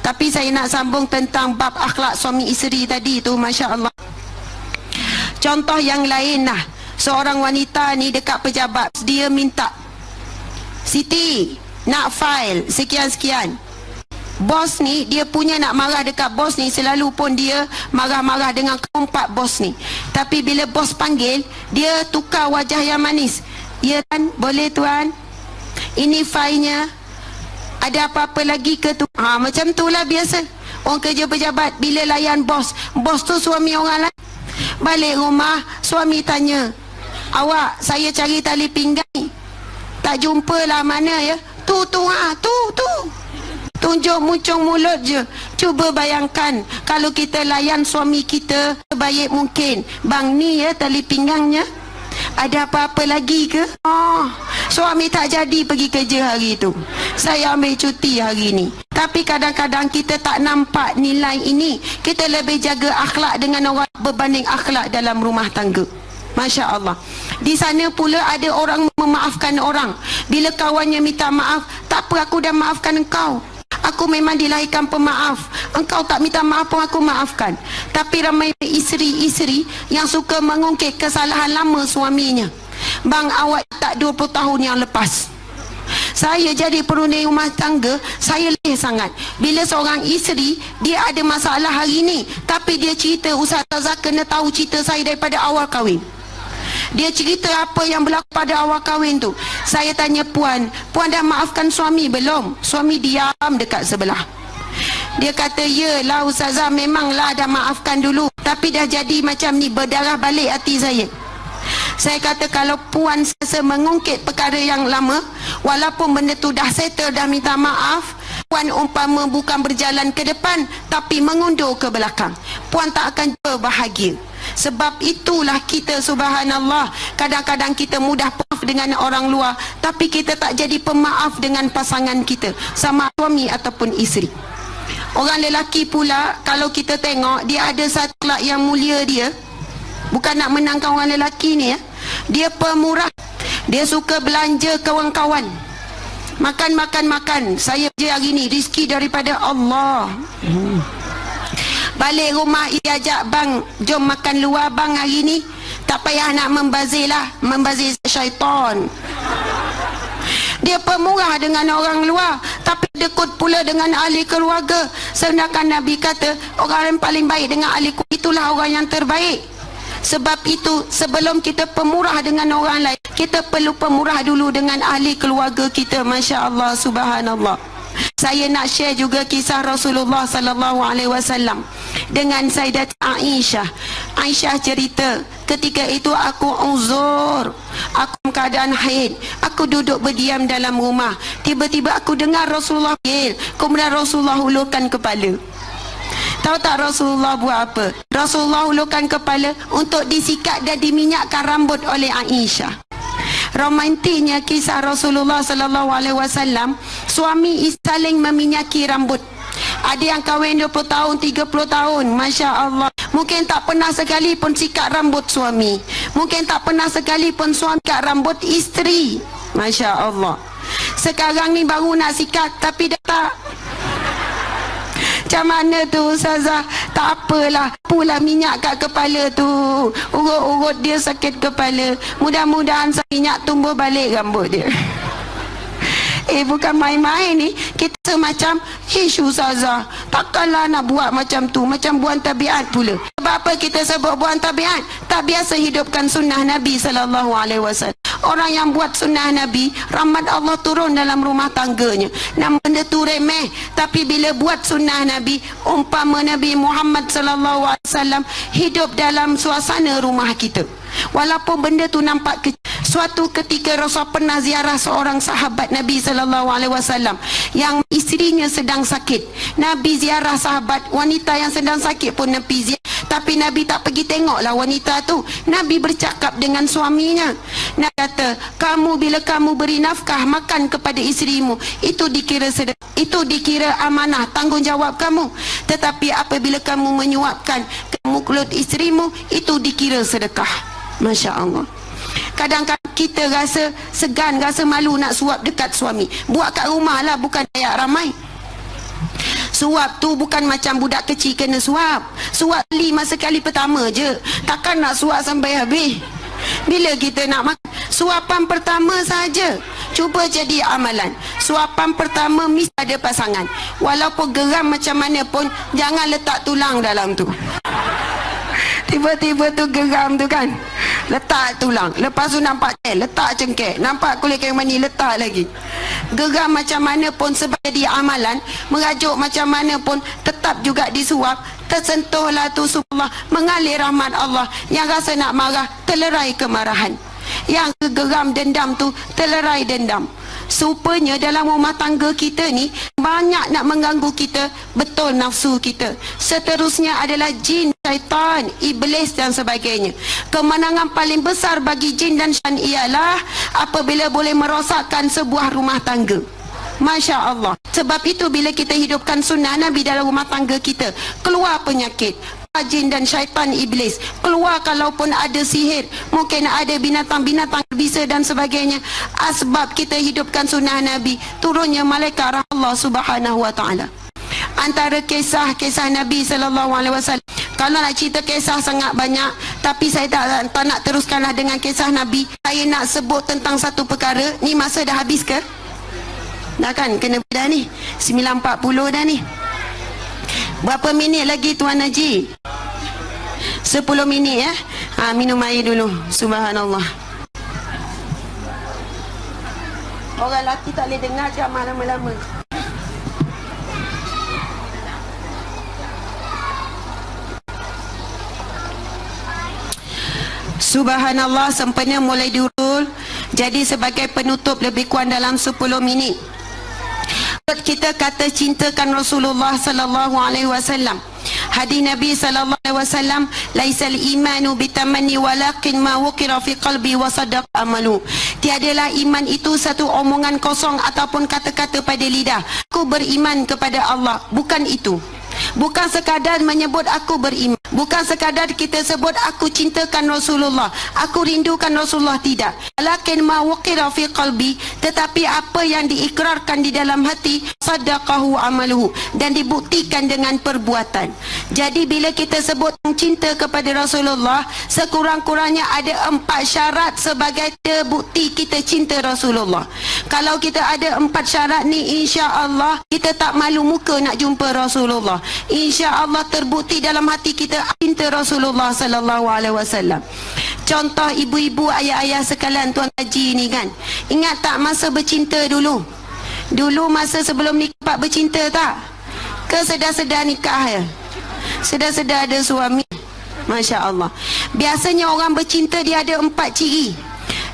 Tapi saya nak sambung tentang bab akhlak suami isteri tadi tu, Masya Allah. Contoh yang lain lah, seorang wanita ni dekat pejabat, dia minta, Siti nak file sekian-sekian. Bos ni dia punya nak marah dekat bos ni, selalu pun dia marah-marah dengan keempat bos ni. Tapi bila bos panggil, dia tukar wajah yang manis. Ya kan, boleh tuan, ini filenya, ada apa-apa lagi ke tu? Macam tu lah biasa orang kerja pejabat. Bila layan bos, bos tu suami orang lain. Balik rumah, suami tanya, awak, saya cari tali pinggang ni, tak jumpa lah, mana ya? Tu tunjuk muncung mulut je. Cuba bayangkan kalau kita layan suami kita sebaik mungkin. Bang, ni ya tali pinggangnya, ada apa-apa lagi ke? Suami tak jadi pergi kerja hari tu, saya ambil cuti hari ni. Tapi kadang-kadang kita tak nampak nilai ini. Kita lebih jaga akhlak dengan orang berbanding akhlak dalam rumah tangga. Masya Allah. Di sana pula ada orang memaafkan orang. Bila kawannya minta maaf, tak apa, aku dah maafkan engkau, aku memang dilahirkan pemaaf, engkau tak minta maaf pun aku maafkan. Tapi ramai isteri-isteri yang suka mengungkit kesalahan lama suaminya. Bang, awak tak 20 tahun yang lepas, saya jadi perunding rumah tangga, saya letih sangat. Bila seorang isteri, dia ada masalah hari ni, tapi dia cerita, Ustaz Azhar kena tahu cerita saya daripada awal kahwin. Dia cerita apa yang berlaku pada awal kahwin tu. Saya tanya, puan dah maafkan suami belum? Suami diam dekat sebelah. Dia kata, yelah Ustazah, memanglah dah maafkan dulu, tapi dah jadi macam ni, berdarah balik hati saya. Saya kata, kalau puan sesa mengungkit perkara yang lama, walaupun benda tu dah settle, dah minta maaf, puan umpama bukan berjalan ke depan, tapi mengundur ke belakang, puan tak akan bahagia. Sebab itulah kita, subhanallah, kadang-kadang kita mudah maaf dengan orang luar, tapi kita tak jadi pemaaf dengan pasangan kita, sama suami ataupun isteri. Orang lelaki pula, kalau kita tengok, dia ada satu akhlak yang mulia dia. Bukan nak menangkan orang lelaki ni ya. Dia pemurah. Dia suka belanja kawan-kawan. Makan. Saya je hari ni, rezeki daripada Allah. Balik rumah, dia ajak, bang, jom makan luar bang hari ni. Tak payah nak membazir lah, membazir syaitan. Dia pemurah dengan orang luar, tapi dekut pula dengan ahli keluarga. Sedangkan Nabi kata, orang yang paling baik dengan ahli keluarga, itulah orang yang terbaik. Sebab itu, sebelum kita pemurah dengan orang lain, kita perlu pemurah dulu dengan ahli keluarga kita. Masya Allah, subhanallah. Saya nak share juga kisah Rasulullah sallallahu alaihi wasallam dengan Sayyidat Aisyah. Aisyah cerita, ketika itu aku uzur, aku keadaan haid, aku duduk berdiam dalam rumah. Tiba-tiba aku dengar Rasulullah panggil, kemudian Rasulullah hulurkan kepala. Tahu tak Rasulullah buat apa? Rasulullah hulurkan kepala untuk disikat dan diminyakkan rambut oleh Aisyah. Romantiknya kisah Rasulullah sallallahu alaihi wasallam, suami saling meminyaki rambut. Ada yang kahwin 20 tahun, 30 tahun, Masya Allah, mungkin tak pernah sekali pun sikat rambut suami. Mungkin tak pernah sekali pun suami sikat rambut isteri. Masya Allah. Sekarang ni baru nak sikat, tapi dah tak. Macam mana tu Ustazah? Tak apalah, pula minyak kat kepala tu, urut-urut dia sakit kepala, mudah-mudahan minyak tumbuh balik rambut dia. Bukan main-main ni. Kita macam, Ustazah, takkanlah nak buat macam tu, macam buan tabiat pula. Sebab apa kita sebut buan tabiat? Tak biasa hidupkan sunnah Nabi sallallahu alaihi wasallam. Orang yang buat sunnah Nabi, rahmat Allah turun dalam rumah tangganya. Nama benda tu remeh, tapi bila buat sunnah Nabi, umpama Nabi Muhammad sallallahu alaihi wasallam hidup dalam suasana rumah kita. Walaupun benda tu nampak kecil. Suatu ketika Rasul pernah ziarah seorang sahabat Nabi sallallahu alaihi wasallam yang isterinya sedang sakit. Nabi ziarah sahabat wanita yang sedang sakit pun Nabi ziarah, tapi Nabi tak pergi tengoklah wanita tu. Nabi bercakap dengan suaminya. Nabi kata, kamu bila kamu beri nafkah makan kepada isterimu, itu dikira sedekah, itu dikira amanah, tanggungjawab kamu. Tetapi apabila kamu menyuapkan kamu kulit isterimu, itu dikira sedekah. Masya Allah. Kadang-kadang kita rasa segan, rasa malu nak suap dekat suami. Buat kat rumah lah, bukan ayat ramai. Suap tu bukan macam budak kecil kena suap. Suap masa kali pertama je. Takkan nak suap sampai habis. Bila kita nak makan, suapan pertama saja. Cuba jadi amalan. Suapan pertama mesti ada pasangan. Walaupun geram macam mana pun, jangan letak tulang dalam tu. Tiba-tiba tu geram tu kan, letak tulang. Lepas tu nampak letak cengkeh. Nampak kulit kayu mani, letak lagi. Geram macam mana pun sebab jadi amalan. Merajuk macam mana pun tetap juga disuap. Tersentuhlah tu subhanallah, mengalir rahmat Allah. Yang rasa nak marah, terlerai kemarahan. Yang geram dendam tu, terlerai dendam. Supaya dalam rumah tangga kita ni banyak nak mengganggu kita, betul nafsu kita. Seterusnya adalah jin, syaitan, iblis dan sebagainya. Kemenangan paling besar bagi jin dan syaitan ialah apabila boleh merosakkan sebuah rumah tangga. Masya Allah. Sebab itu bila kita hidupkan sunnah Nabi dalam rumah tangga kita, keluar penyakit, jin dan syaitan iblis keluar. Kalaupun ada sihir, mungkin ada binatang-binatang berbisa dan sebagainya, asbab kita hidupkan sunnah Nabi, turunnya malaikat Allah Subhanahu wa taala. Antara kisah-kisah Nabi SAW, kalau nak cerita kisah sangat banyak, tapi saya tak nak teruskanlah dengan kisah Nabi. Saya nak sebut tentang satu perkara. Ni masa dah habis ke? Dah kan? Kena dah ni 9.40 dah ni. Berapa minit lagi Tuan Haji? 10 minit ya. Minum air dulu. Subhanallah. Orang lelaki tak boleh dengar ceramah lama-lama. Subhanallah, sempena mulai diurul. Jadi sebagai penutup lebih kurang dalam 10 minit. Kita kata cintakan Rasulullah sallallahu alaihi wasallam. Hadis Nabi sallallahu alaihi wasallam, laisal imanu bitamanni walakin ma waqira fi qalbi wa sadaq amalu. Tiadalah iman itu satu omongan kosong ataupun kata-kata pada lidah. Aku beriman kepada Allah, bukan itu. Bukan sekadar menyebut aku beriman, bukan sekadar kita sebut aku cintakan Rasulullah, aku rindukan Rasulullah, tidak. Walakin ma waqira fi qalbi, tetapi apa yang diikrarkan di dalam hati, sadaqahu amaluhu, dan dibuktikan dengan perbuatan. Jadi bila kita sebut cinta kepada Rasulullah, sekurang-kurangnya ada 4 syarat sebagai bukti kita cinta Rasulullah. Kalau kita ada 4 syarat ni, insya-Allah kita tak malu muka nak jumpa Rasulullah. InsyaAllah terbukti dalam hati kita cinta Rasulullah sallallahu alaihi wasallam. Contoh ibu-ibu, ayah-ayah sekalian, Tuan Haji ni kan, ingat tak masa bercinta dulu? Dulu masa sebelum nikah bercinta tak? Ke sedar-sedar nikah ya? Sedar-sedar ada suami? Masya Allah. Biasanya orang bercinta dia ada 4 ciri.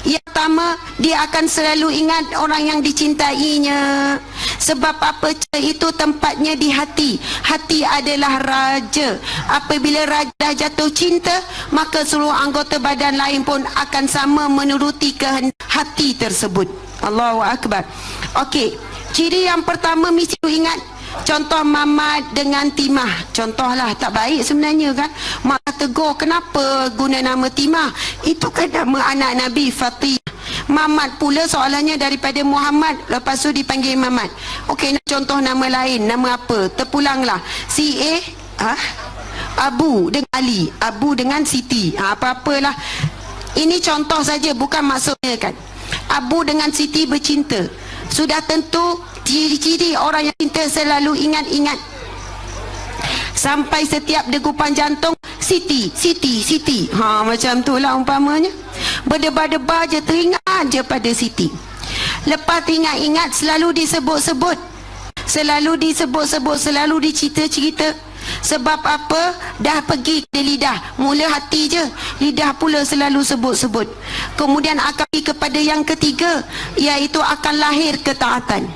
Yang pertama, dia akan selalu ingat orang yang dicintainya. Sebab apa? Itu tempatnya di hati. Hati adalah raja. Apabila raja dah jatuh cinta, maka seluruh anggota badan lain pun akan sama menuruti kehendak hati tersebut. Allahu Akbar. Okey, ciri yang pertama mesti ingat. Contoh Mamat dengan Timah. Contohlah, tak baik sebenarnya kan. Mak tegur, kenapa guna nama Timah? Itu kan nama anak Nabi, Fatimah. Mamat pula soalannya daripada Muhammad, lepas tu dipanggil Mamat. Okey, nak contoh nama lain. Nama apa? Terpulanglah. Si A, Abu dengan Ali, Abu dengan Siti. Apa-apalah. Ini contoh saja, bukan maksudnya kan. Abu dengan Siti bercinta. Sudah tentu ciri-ciri orang yang cinta selalu ingat-ingat. Sampai setiap degupan jantung, Siti, Siti, Siti. Macam tu lah umpamanya. Berdebar-debar je, teringat je pada Siti. Lepas ingat-ingat, selalu disebut-sebut. Selalu disebut-sebut, selalu dicerita-cerita. Sebab apa? Dah pergi ke lidah. Mula hati je, lidah pula selalu sebut-sebut. Kemudian akan pergi kepada yang ketiga, iaitu akan lahir ketaatan.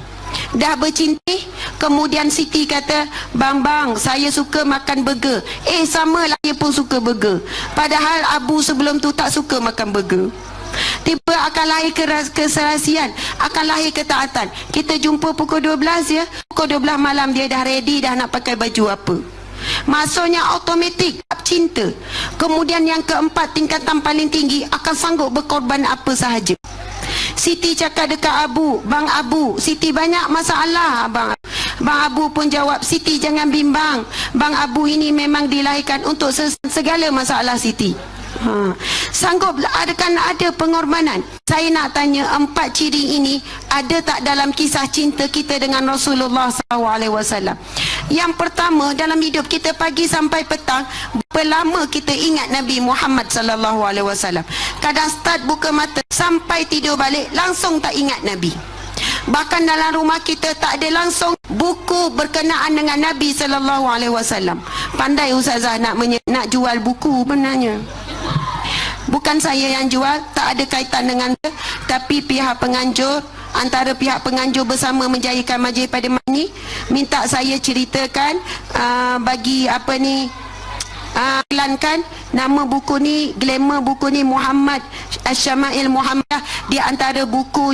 Dah bercinta, kemudian Siti kata, Bang, saya suka makan burger. Sama lah, dia pun suka burger. Padahal Abu sebelum tu tak suka makan burger. Tiba akan lahir keserasian, akan lahir ketaatan. Kita jumpa pukul 12 ya. Pukul 12 malam dia dah ready, dah nak pakai baju apa. Maksudnya automatik cinta. Kemudian yang keempat, tingkatan paling tinggi, akan sanggup berkorban apa sahaja. Siti cakap dekat Abu, Bang Abu, Siti banyak masalah. Bang Abu pun jawab, Siti jangan bimbang, Bang Abu ini memang dilahirkan untuk segala masalah Siti. Sanggup ada pengorbanan. Saya nak tanya, 4 ciri ini ada tak dalam kisah cinta kita dengan Rasulullah SAW? Yang pertama, dalam hidup kita pagi sampai petang, berapa lama kita ingat Nabi Muhammad SAW? Kadang start buka mata sampai tidur balik langsung tak ingat Nabi. Bahkan dalam rumah kita tak ada langsung buku berkenaan dengan Nabi SAW. Pandai Ustazah nak jual buku benarnya. Bukan saya yang jual, tak ada kaitan dengan dia, tapi pihak penganjur, antara pihak penganjur bersama menjayakan majlis pada malam ni, minta saya ceritakan bagi apa ni, iklankan nama buku ni, glamour buku ni, Muhammad Asy-Syama'il Muhammadah, di antara buku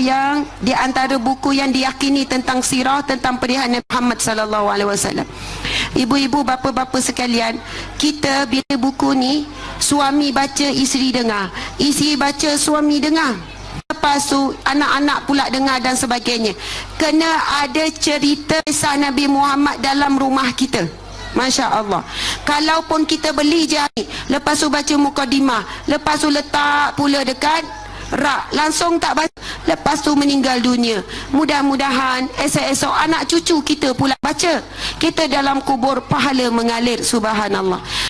yang diyakini tentang sirah, tentang perihal Nabi Muhammad sallallahu alaihi wasallam. Ibu-ibu, bapa-bapa sekalian, kita bila buku ni, suami baca, isteri dengar, isteri baca, suami dengar, lepas tu anak-anak pula dengar dan sebagainya. Kena ada cerita kisah Nabi Muhammad dalam rumah kita. Masya Allah. Kalaupun kita beli je ni, lepas tu baca mukadimah, lepas tu letak pula dekat rak, langsung tak baca, lepas tu meninggal dunia. Mudah-mudahan esok-esok anak cucu kita pula baca, kita dalam kubur pahala mengalir. Subhanallah.